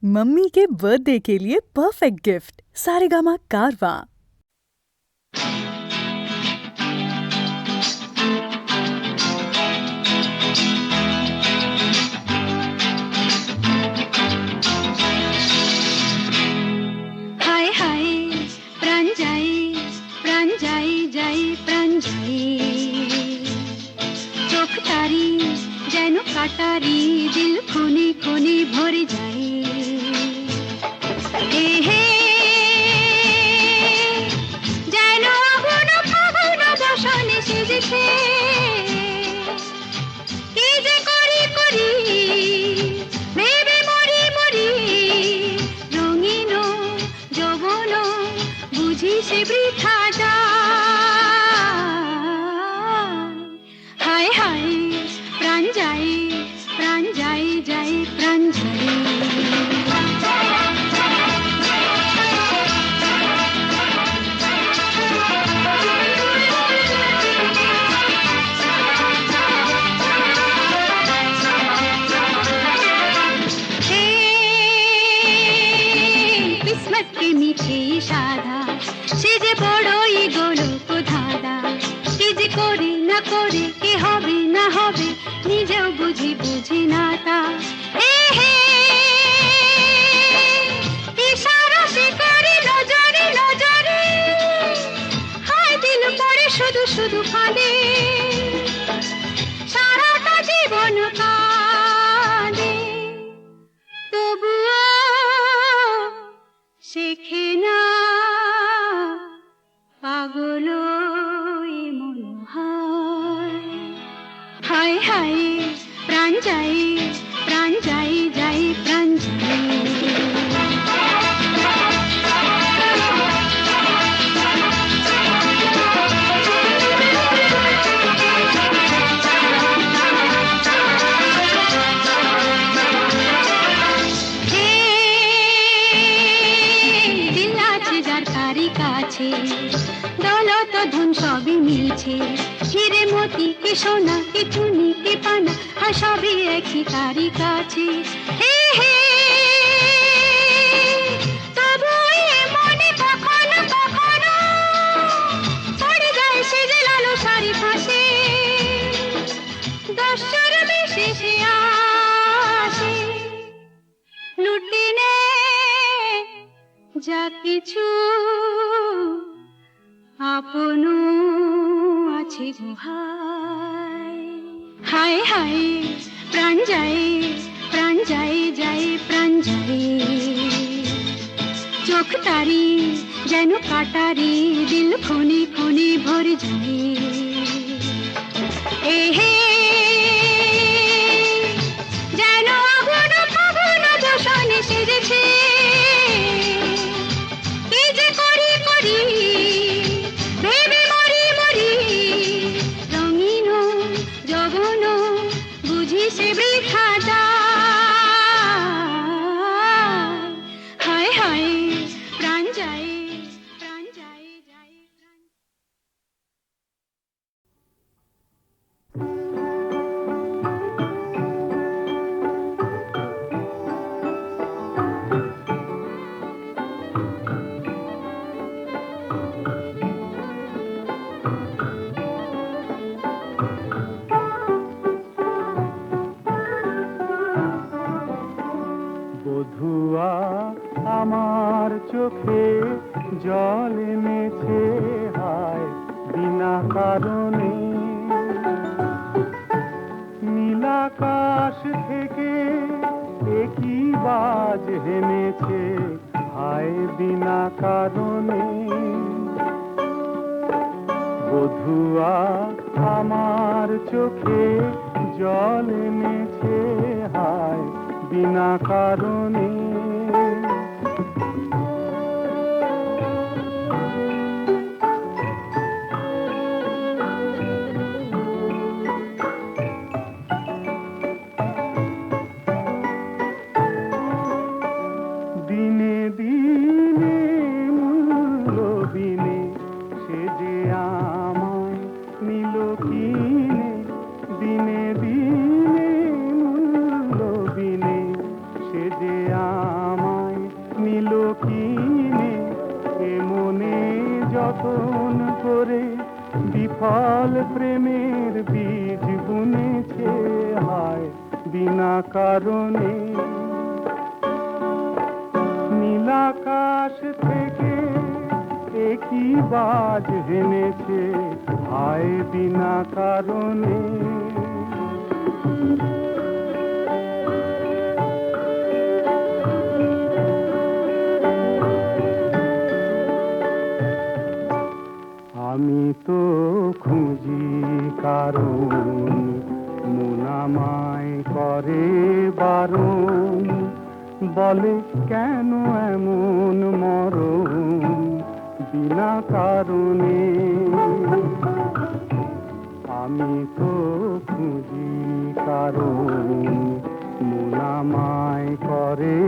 Mummy के birthday के लिए परफेक्ट गिफ्ट सारेगामा कारवां। हाय हाय प्राण जाई जाई प्राण जाई चोख तारी जेनो काटारी दिल खूनी खूनी भरे जाई ए हे जेनो আগুন ফাগুন বসনে সেজেছে কি যে করি করি ভেবে মরি মরি রঙিন যৌবন বুঝি সে বৃথা যায় হায় হায় প্রাণ যাই যাই প্রাণ যাই সাধা সে যে বড়ই গোলক ধাঁধা কি যে করে না করে কি হবে না হবে নিজেও বুঝি না তা এ হে ইশারা সে করে নজরে নজরে হায় দিল পড়ে শুধু শুধু কাঁদে সারাটা জীবন কাঁদে তবুও শেখে না পাগলই মন হায় হায় হায় প্রাণ যাই যাই প্রাণ যাই দৌলত ধন সবই মিলছে হিরে মতি কি সোনা কি চুনি কি পানা আর সবই একই তারি কাছে হে হে তবু মনে কখনো কখনো পড়ে যায় সে যে লালো সারি ফাঁসে দশর বেশি সে আসে লুটে নে যা কিছু আপন আছে ভাই হায় হায় প্রাণ যাই যাই প্রাণ যাই চোখ তারি যেন কাটারি দিল খুনি খুনি ভরে যাই এ হে যেন আগুন ফাগুন বসনে সেজেছে কি যে করি করি ভেবে মরি মরি রঙিন যৌবন বুঝি সে বৃথা যায় হায় হায় প্রাণ যাই যাই প্রাণ বধুয়া আমার চোখে জল এনেছে হায় বিনা কারণে নীলাকাশ থেকে একই বাজ হেনেছে হায় বিনা কারণে বধুয়া আমার চোখে জল এনেছে হায় বিনা কারণে দিনে দিনে মূল্য বিনে সে যে আমায় নিল কিনে দিনে দিনে মূল্য বিনে সে যে আমায় নিল কিনে, এ মনে যতন করে বিফল প্রেমের বীজ বুনেছে, হায় বিনা কারণে। নীলাকাশ থেকে একই বাজ হেনেছে, হায় বিনা কারণে। আমি তো খুঁজি কারণ, মন আমায় করে বারণ, বলে কেন এমন মরণ বিনা কারণে। আমি তো খুঁজি কারণ, মন আমায় করে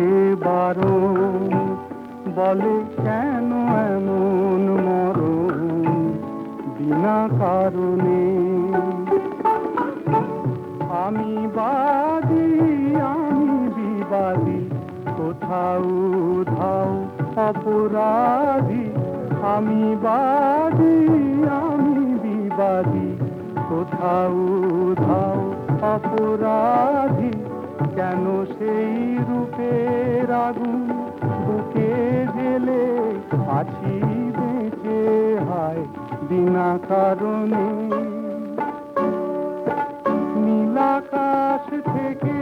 বারণ, বলে কেন এমন মরণ বিনা কারণে। আমি বাদী, আমি বিবাদী, কোথাও ধাও অপরাধী। আমি বাদী, আমি বিবাদী, কোথাও ধাও অপরাধী। কেন সেই রূপের আগুন বুকে জেলে আছি বেঁচে, হায় বিনা কারণে। নীলাকাশ থেকে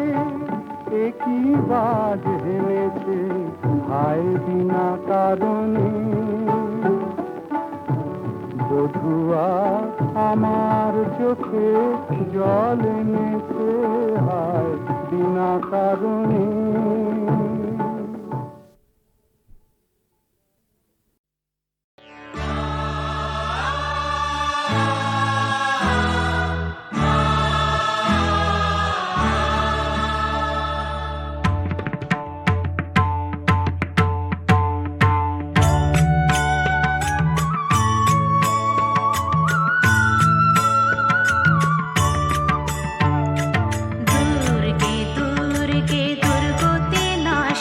একই বাজ হেনেছে, হায় বিনা কারণে। বধুয়া আমার চোখে জল এনেছে, হায় বিনা কারণে। दूर के दूर गति नाश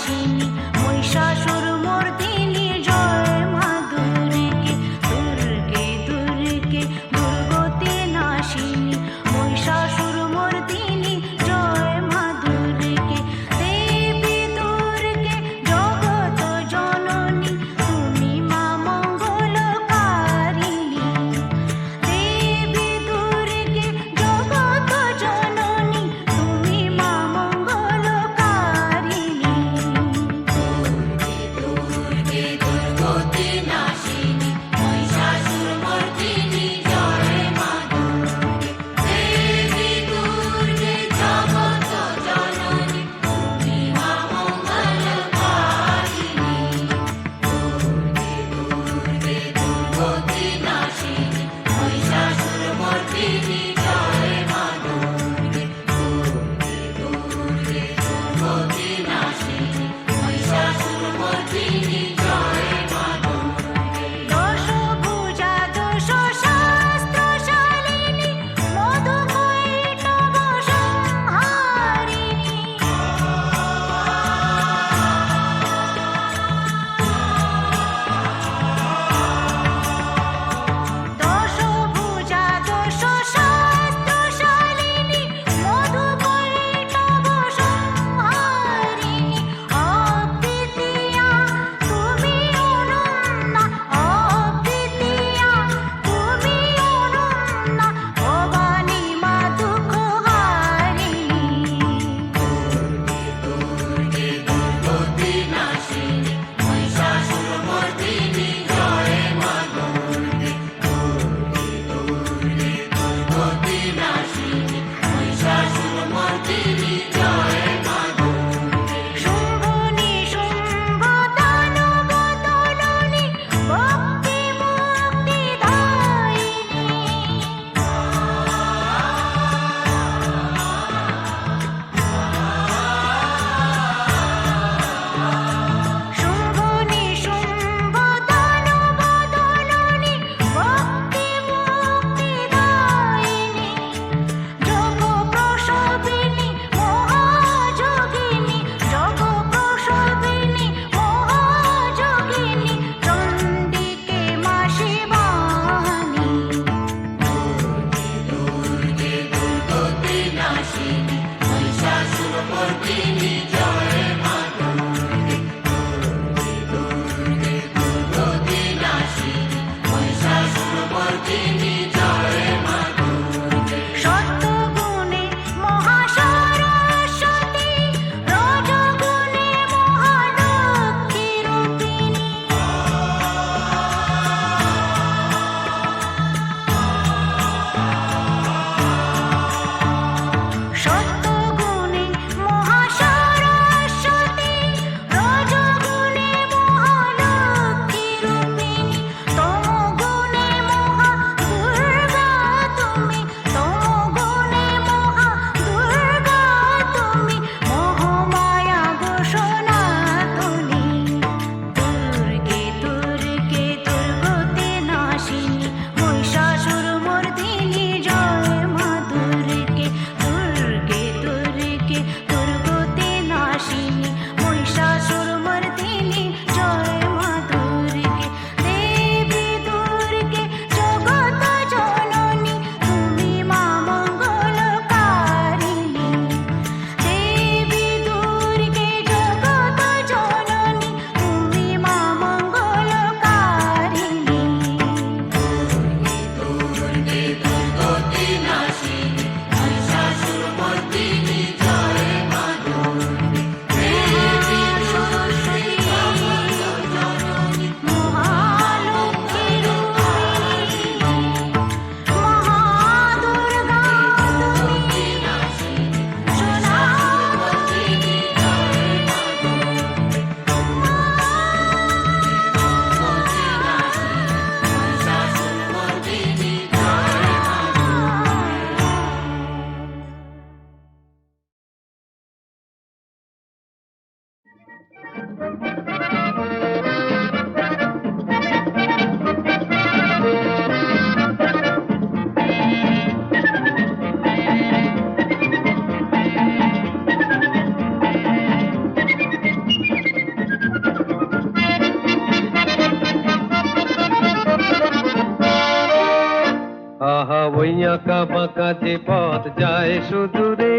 আহা ওই আঁকা বাঁকা যে পথ যায় সুদূরে,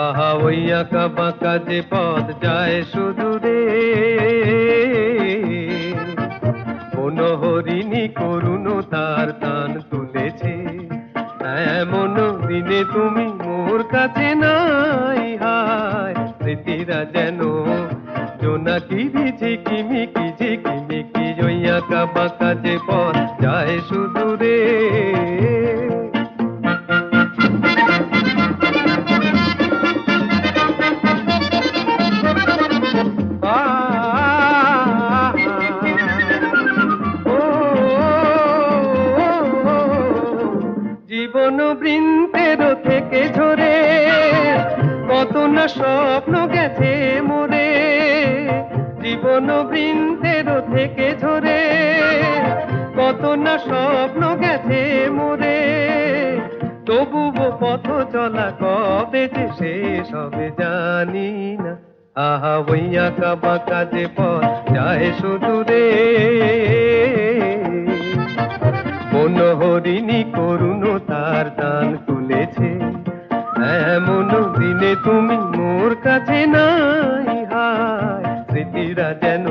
আহা ওই আঁকা বাঁকা যে পথ যায় সুদূরে, কোন হরিণী করুণ তার টান তুলেছে, এমন দিনে তুমি মোর কাছে নাই। হায় স্মৃতিরা যেন জোনাকি ঝিকিমিকি ঝিকিমিকি, ওই আঁকা বাঁকা যে পথ যায় সুদূরে। জীবন বৃন্তের থেকে ঝরে কত না স্বপ্ন গেছে মোরে, জীবন বৃন্তের থেকে ঝরে কত না স্বপ্ন গেছে মোরে, তবুও পথ চলা কবে যে শেষ হবে জানি না। আহা ওই আঁকা বাঁকা যে পথ যায় সুদূরে, কোন হরিণী করুণ তার টান তুলেছে, এমন দিনে তুমি মোর কাছে নাই। হায় স্মৃতিরা যেন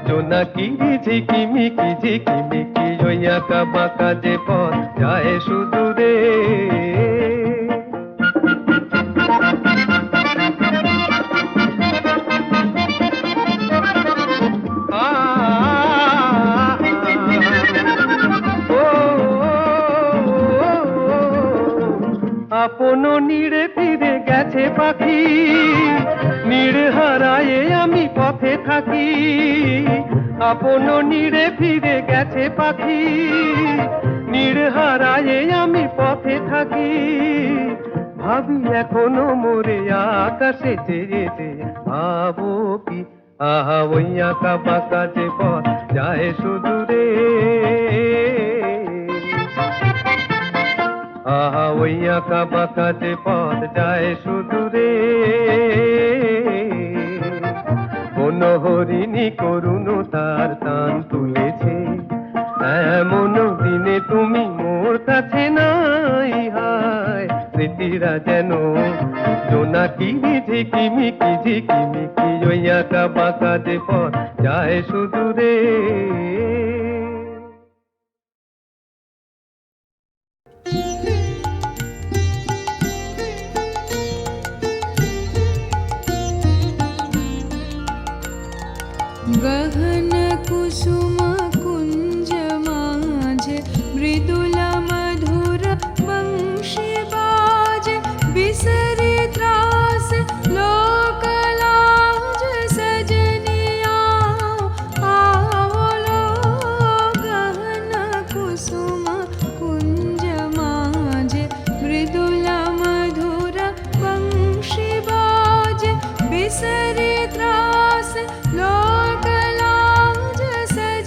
জোনাকি ঝিকিমিকি ঝিকিমিকি, ওই আঁকা বাঁকা যে পথ যায় সুদূরে। আপন নীড়ে ফিরে গেছে পাখি, নীড় হারায়ে আমি পথে থাকি, আপন নীড়ে ফিরে গেছে পাখি, নীড় হারায়ে আমি পথে থাকি, ভাবি এখনো মোরে আকাশে চেয়েছে, ভাবো কি আহা ওই আঁকা বাঁকা যে পথ যায় সুদূরে, আহা ওই আঁকা বাঁকা যে পথ যায় সুদূরে, কোন হরিণী করুণ তার টান তুলেছে, এমন দিনে তুমি মোর কাছে নাই। হায় স্মৃতিরা যেন জোনাকি ঝিকিমিকি ঝিকিমিকি, ওই আঁকা বাঁকা যে পথ যায় সুদূরে। गहन कुसुम कुंज माझ मृदुल मधुर वंशी बाज, बिसरी त्रास लोक लाज सजनिया आओ लो। गहन कुसुम कुंज माझ मृदुल मधुर वंशी बाज, बिसरी त्रास लोक लाज सजनिया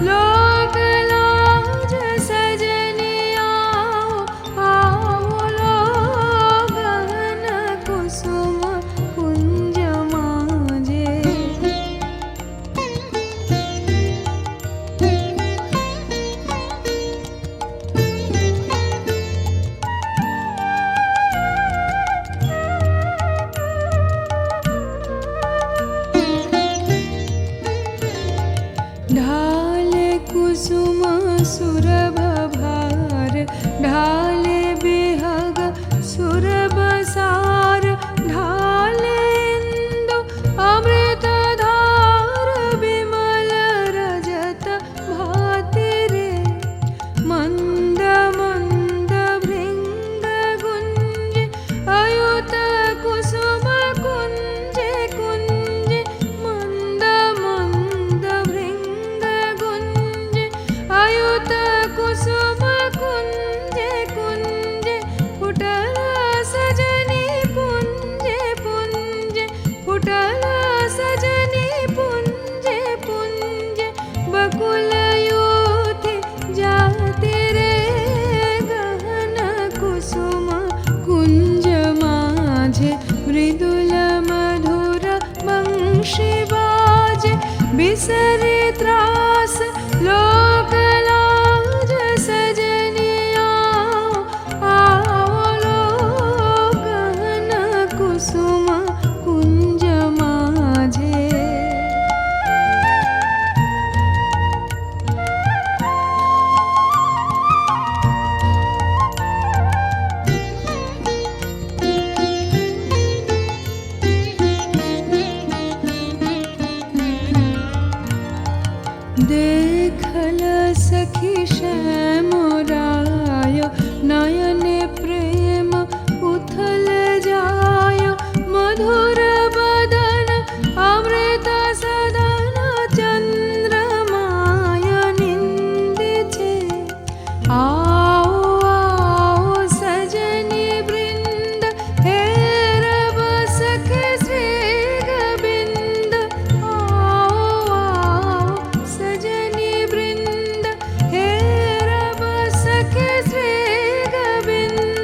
लोक लाज सजनी आओ आओ लो गहन कुसुम कुंज मांझे ढाले कुसुम सुरभ भार ढाले बिहग सुरभ सार ढाले इंदु अमृत धार विमल रजत भाति रे मंद मंद भृंग गुंज अयुत कुसुम कुंज कुंज मंद मंद भृंग गुंज अयुत कुसुम कुंज कुंज फुटल सजनी पुंज पुंज फुटल सजनी पुंज पुंज बकुल युति जाति रे गहन कुसुम कुंज माझे मृदुल मधुर वंशी बाजे बिसरे त्रास लोक लाज सजनी आओ आओ लो गहन कुसुम कुंज माझे देखल सखी श्याम राय नयने प्रेम उथल जाय मधुर बदन अमृत सदन चंद्रमाय निंदिछे आओ आओ सजनी वृंद हेरब सखी श्रीग बिंद आओ आओ सजनी वृंद हेरब सखी श्रीग बिंद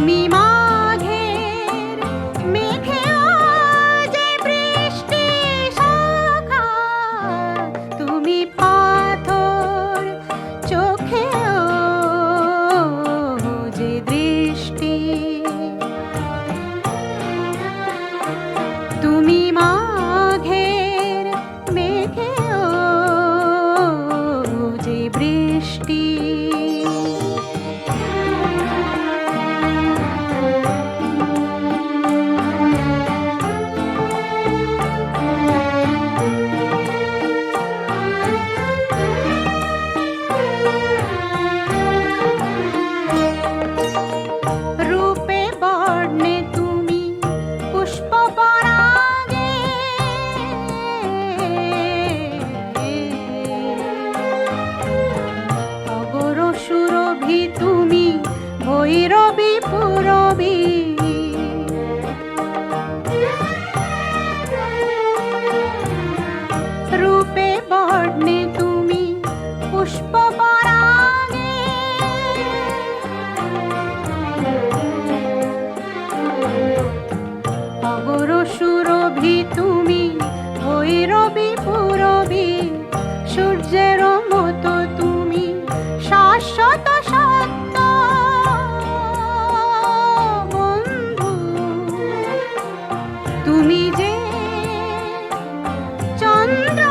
তুমি মাঘের মেঘেও যে বৃষ্টি শাখা, তুমি পাথর চোখেও যে দৃষ্টি, তুমি মাঘের মেঘেও যে বৃষ্টি। রূপে বর্ণে তুমি পুষ্প পরাগে, অগর সুরভি তুমি ভৈরবী পুরবী, রূপে বর্ণে তুমি পুষ্প পরাগে, অগর সুরভি তুমি ভৈরবী পুরবী, সূর্যের মতো তুমি শাশ্বত সত্য বন্ধু, তুমি যে চন্দ্র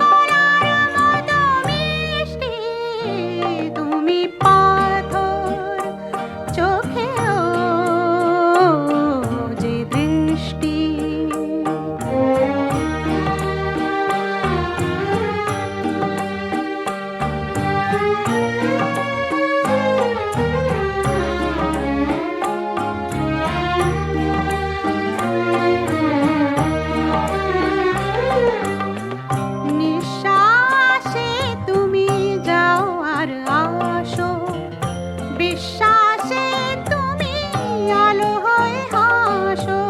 কলার মতো মিষ্টি, তুমি পাথর চোখেও যে দৃষ্টি। নিঃশ্বাসে তুমি যাও আর আসো, বিশ্বাসে তুমি আলো হয়ে হাসো,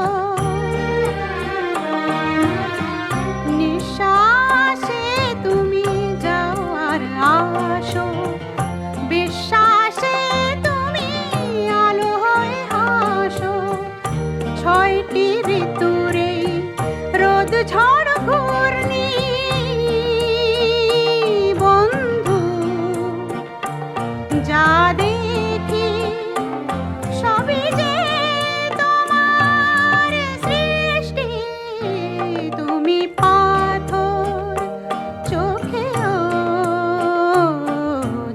নিঃশ্বাসে তুমি যাও আর আসো, বিশ্বাসে তুমি আলো হয়ে হাসো, ছয়টি ঋতুরে রোদ ঝড় ঘূর্ণি বন্ধু, যা দেখি সবই যে তোমার সৃষ্টি, তুমি পাথর চোখেও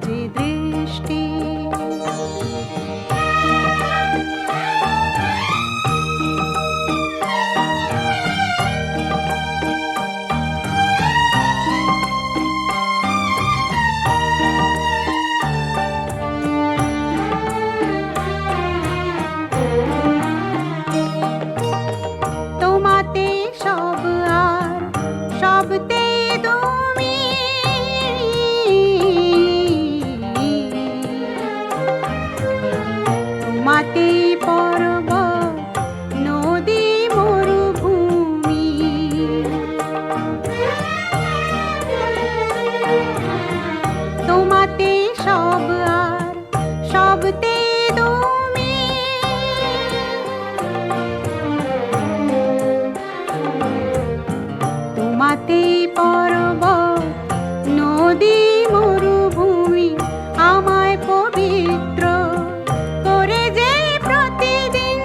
যে দৃষ্টি। তোমাতে সব আর সবতে তুমি, তোমাতেই পর্বত নদী মরুভূমি, তোমাতে সব আর সবতে তুমি, তোমাতেই পর্বত নদী মরুভূমি, আমায় পবিত্র করে যে প্রতিদিন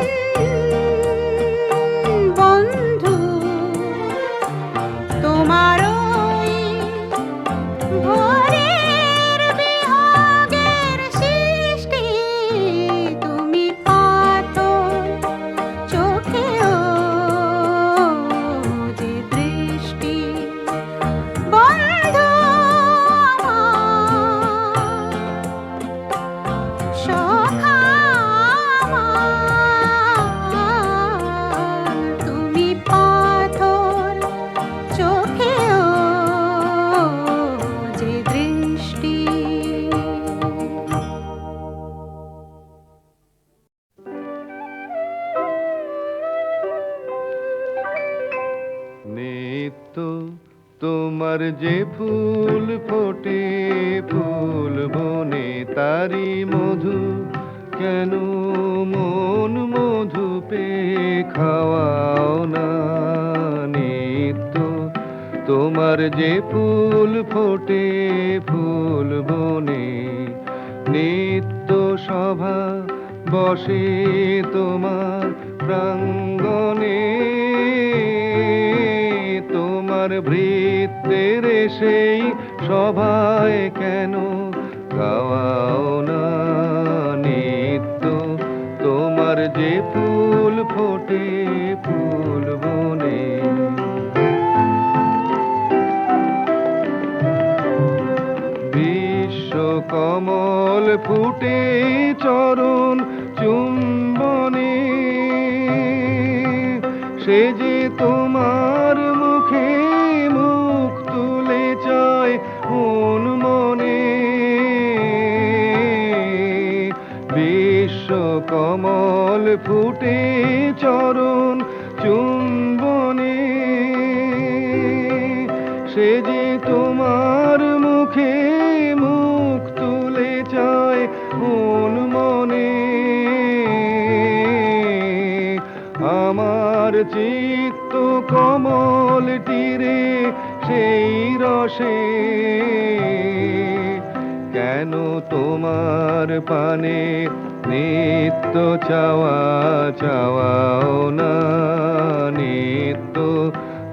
বন্ধু, তোমার ওই ভোরের বিহাগের সৃষ্টি, তুমি পাথর চোখেও যে দৃষ্টি, বন্ধু আমার, সখা আমার, তুমি পাথর চোখেও যে দৃষ্টি। নিত্য তোমার যে ফুল ফোটে ফুল বনে তারি মধু কেন মন মধু পে খাওয়াও না নিত্য তোমার যে ফুল ফোটে ফুল বনে নিত্য সভা বসে তোমার প্রাঙ্গণে তোমার ভৃত্যের সেই সভায় কেন গাওয়াও না নিত্য তোমার যে ফুল ফোটে ফুল বনে বিশ্ব কমল ফুটে চরণ চুম্বনে সে যে তোমার মুখে মুখ তুলে চায় মন মনে বিশ্ব কমল ফুটে চরণ চুম্বনে সে যে তোমার মুখে মুখ তুলে চায় মন মনে আমার চিত্ত কমল তীরে সেই রসে কেন তোমার পানে নিত্য চাওয়া চাওয়াও না নিত্য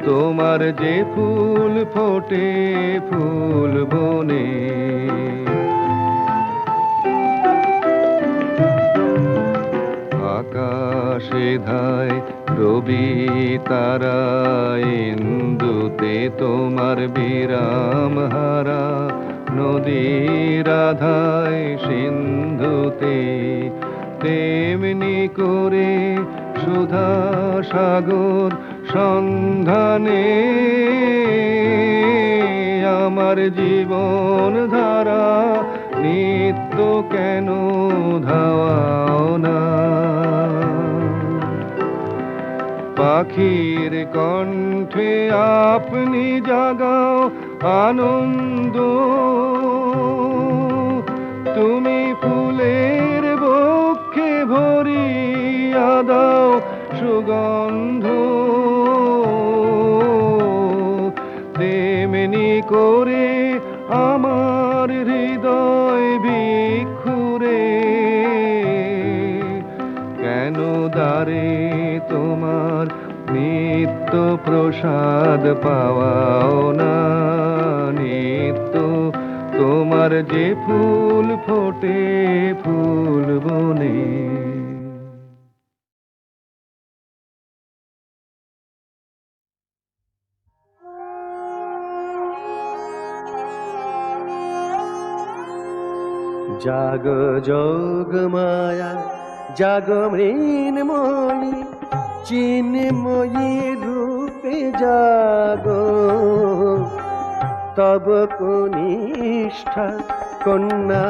তোমার যে ফুল ফোটে ফুল বনে আকাশে ধায় রবি তারা ইন্দুতে তোমার বিরাম হারা নদীর আধায় সিন্ধুতে তেমনি করে সুধা সাগর সন্ধানে আমার জীবন ধারা নিত্য কেন ধাওয়াও না পাখির কণ্ঠে আপনি জাগাও আনন্দ তুমি ফুলের বক্ষে ভরিয়া দাও সুগন্ধ তেমনি করে আমার হৃদয় ভিক্ষুরে কেন দ্বারে তোমার নিত্য প্রসাদ পাওয়াও না নিত্য তোমার যে ফুল ফোটে ফুল বনে জাগ যোগ মায়া জাগ মৃন্ময়ী চিন্ময়ী রূপে জাগ তব কনিষ্ঠা কন্যা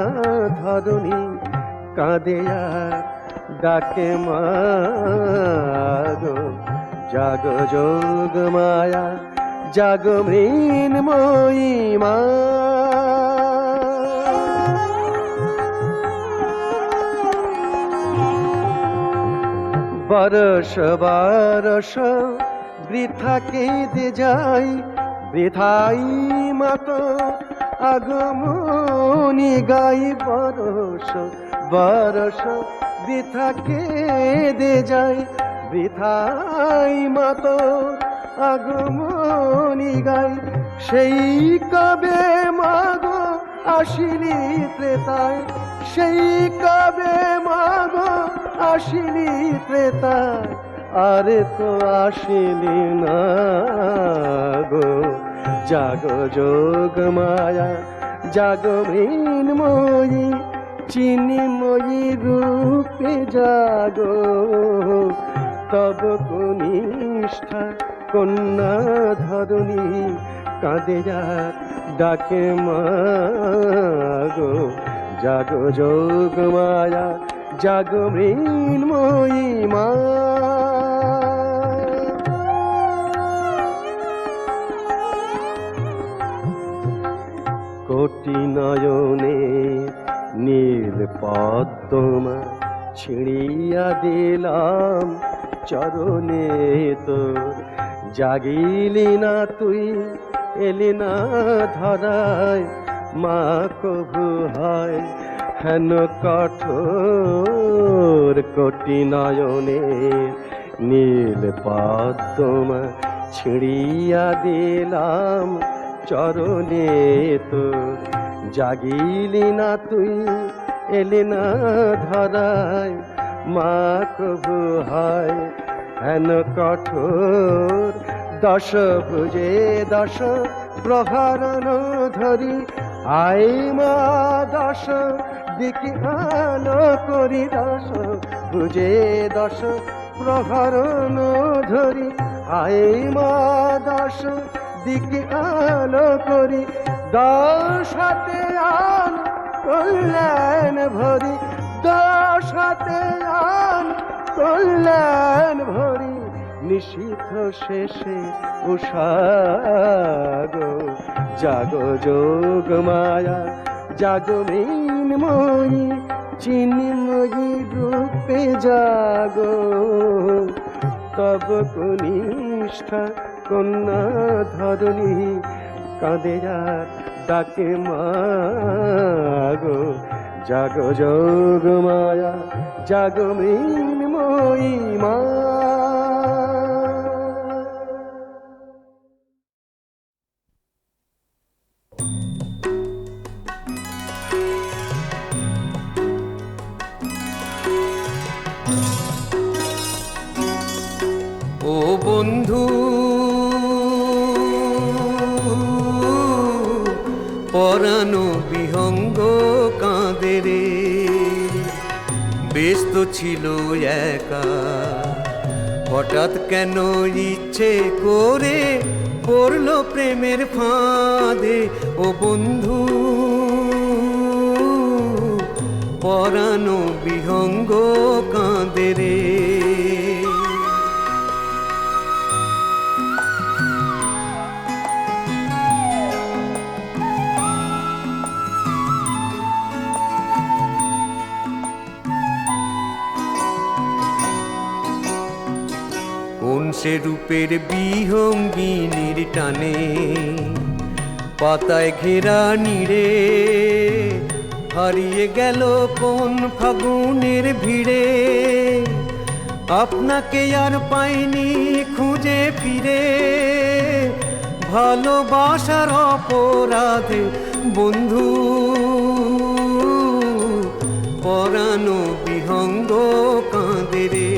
ধরণী কাঁদে আর ডাকে মাগো জাগ যোগ মায়া জাগ মৃন্ময়ী মা বরস বরস বৃথা কেঁদে যাই বৃথাই মত আগমনী গাই বরস বরস বৃথা কেঁদে যাই বৃথাই মত আগমনী গাই সেই কবে মাগো আসিলি ত্রেতায় সেই কবে মাগো আসিলি ত্রেতায় আরে তো আসিলি না গো জাগ যোগ মায়া জাগ মৃন্ময়ী চিন্ময়ী রূপে জাগো তব কনিষ্ঠা কন্যা ধরণী কাঁদে যাক ডাকে মাগো জাগ যোগ মায়া জাগ মৃন্ময়ী মা কোটি নয়নে নীল পদ্মা ছিড়িয়া দিলাম চরণে তোর। জাগিলি না তুই, এলি না ধরায়, মা কভু হয় হেন কঠোর কোটি নয়নের নীল পদ্ম ছিড়িয়া দিলাম চরণে তোর। জাগিলি না তুই, এলি না ধরায়, মা কভু হয় হেন কঠোর। দশ ভুজে দশ প্রহরণ ধরি, আই মা দশ দিকে আলো করি। দশ ভুজে দশ প্রহরণ ধরি, আই মা দশ দিকে আলো করি। দশ হাতে আন কল্যাণ ভরি, দশ হাতে আন কল্যাণ ভরি। নিশীথ শেষে উষাগো, জাগো যোগ মায়া, জাগো মৃন্ময়ী, চিন্ময়ী রূপে জাগো। তব কনিষ্ঠা কন্যা ধরণী কাঁদে আর ডাকে মাগো। জাগো যোগ মায়া, জাগো মৃন্ময়ী মা। ও বন্ধু, পরানো বিহঙ্গ কাঁদে রে। ব্যস্ত ছিল একা, হঠাৎ কেন ইচ্ছে করে পড়লো প্রেমের ফাঁদে। ও বন্ধু, পরানো বিহঙ্গ কাঁদে রে। কোন সে রূপের বিহঙ্গিনীর টানে, পাতায় ঘেরা নীড়ে হারিয়ে গেল কোন ফাগুনের ভিড়ে। আপনাকে আর পাইনি খুঁজে ফিরে, ভালোবাসার অপরাধে বন্ধু, পরানো বিহঙ্গ কাঁদে রে।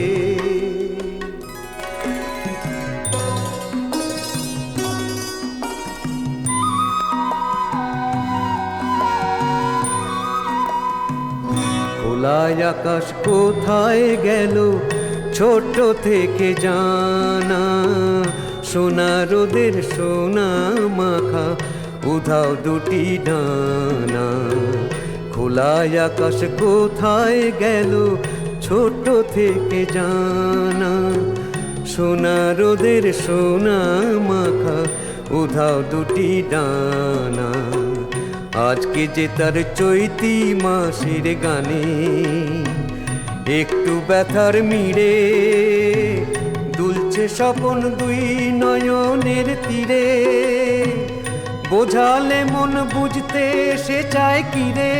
খোলা আকাশ কোথায় গেল ছোট থেকে জানা, সোনা রোদের সোনা মাখা উধাও দুটি ডানা। খোলা আকাশ কোথায় গেল ছোট থেকে জানা, সোনা রোদের সোনা মাখা উধাও দুটি ডানা। আজকে যে তার চৈতি মাসের গানে একটু ব্যথার মিড়ে, দুলছে স্বপন দুই নয়নের তীরে। বোঝালে মন বুঝতে সে চায় কিরে,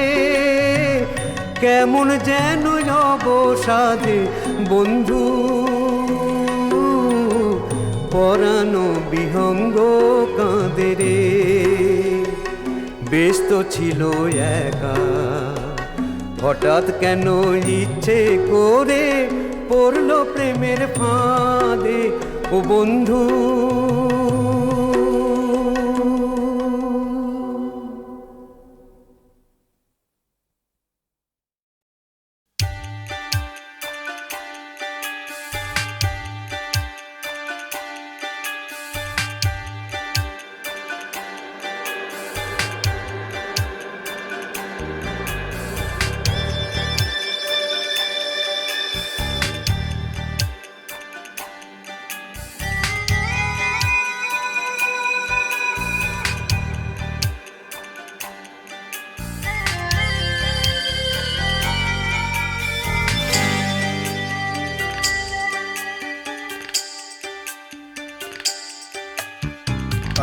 কেমন যেন অবসাদে বন্ধু, পরানো বিহঙ্গ কাঁদে রে। ব্যস্ত ছিল একা, হঠাৎ কেন ইচ্ছে করে পড়লো প্রেমের ফাঁদে। ও বন্ধু,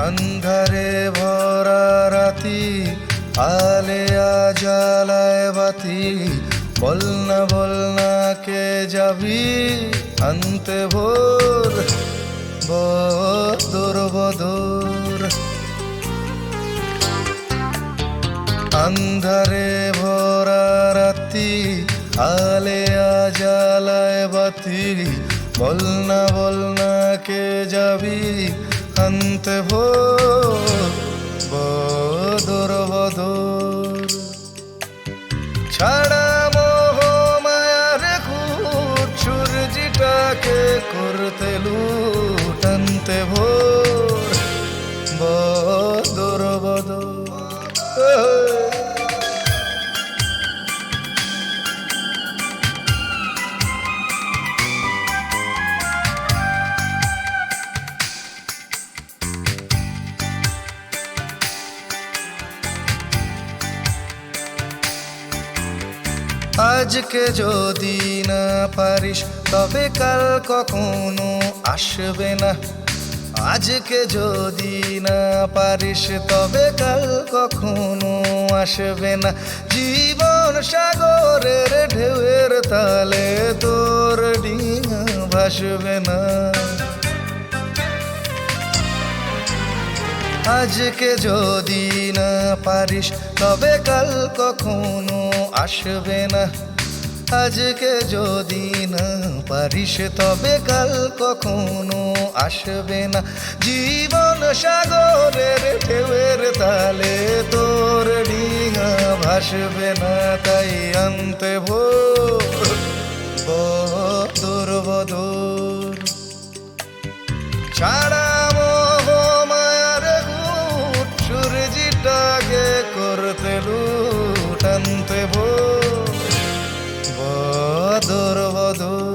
अंधारे भरा राती आलेया জ্বালায় বাতি बोलना के যাবি আনতে ভোর বদর বদর अंधारे भरा राती आलेया জ্বালায় বাতি बोलना के যাবি আনতে ভোর বদর বদর ছাড়া মোহ মায়ার খুঁট সূর্যটাকে করতে লুট আনতে ভোর বদর বদর আজকে যদি না পারিস তবে কাল কখনো আসবে না আজকে যদি না পারিস তবে কাল কখনো আসবে না জীবন সাগরের ঢেউয়ের তালে তোর ডিঙা ভাসবে না আজকে যদি না পারিস তবে কাল কখনো আসবে না আজকে যদি না পারিস তবে কাল কখনো আসবে না জীবন সাগরের ঢেউয়ের তালে তোর ডিঙা ভাসবে না তাই আনতে ভোর বদর বদর ছাড়া মোহ মায়ার গুট সূর্যটাকে করতে লুট আনতে ভোর বদর বদর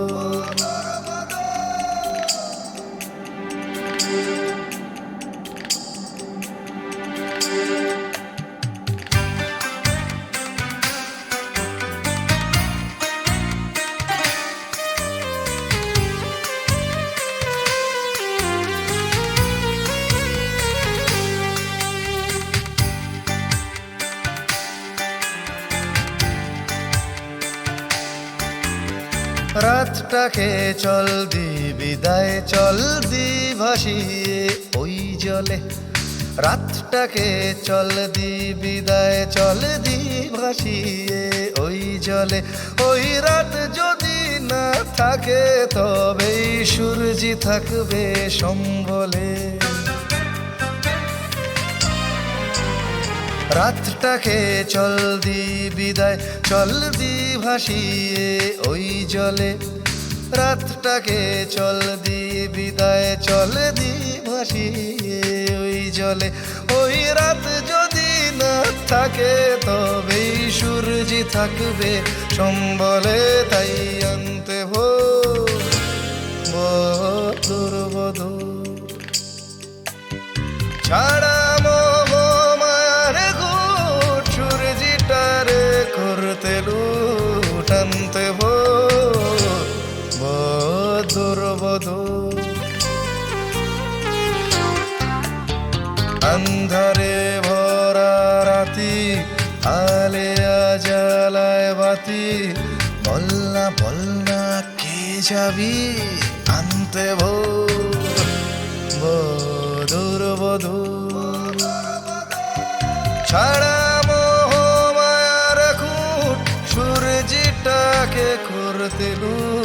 রাতটাকে চল দি বিদায় চল দি ভাসিয়ে ওই জলে রাতটাকে চল দি বিদায় চল দি ভাসিয়ে ওই জলে ওই রাত যদি না থাকে তবেই সূর্য থাকবে সম্বলে রাতটাকে চল দি বিদায় চল দি ভাসিয়ে ওই জলে রাতটাকে চল দি বিদায় চল দি ভাসিয়ে ওই জলে ওই রাত যদি না থাকে তবেই সূর্য থাকবে সম্বলে তাই আনতে ভোর বদর বদর ছাড়া মোহ মায়ার গুট সূর্যটারে করতে লুট আনতে ভোর বদর বদর अंधारे भरा राती आलेया জ্বালায় বাতি বলনা কে যাবি আনতে ভোর বদর বদর ছাড়া মোহ মায়ার খুঁট সূর্যটাকে করতে লুট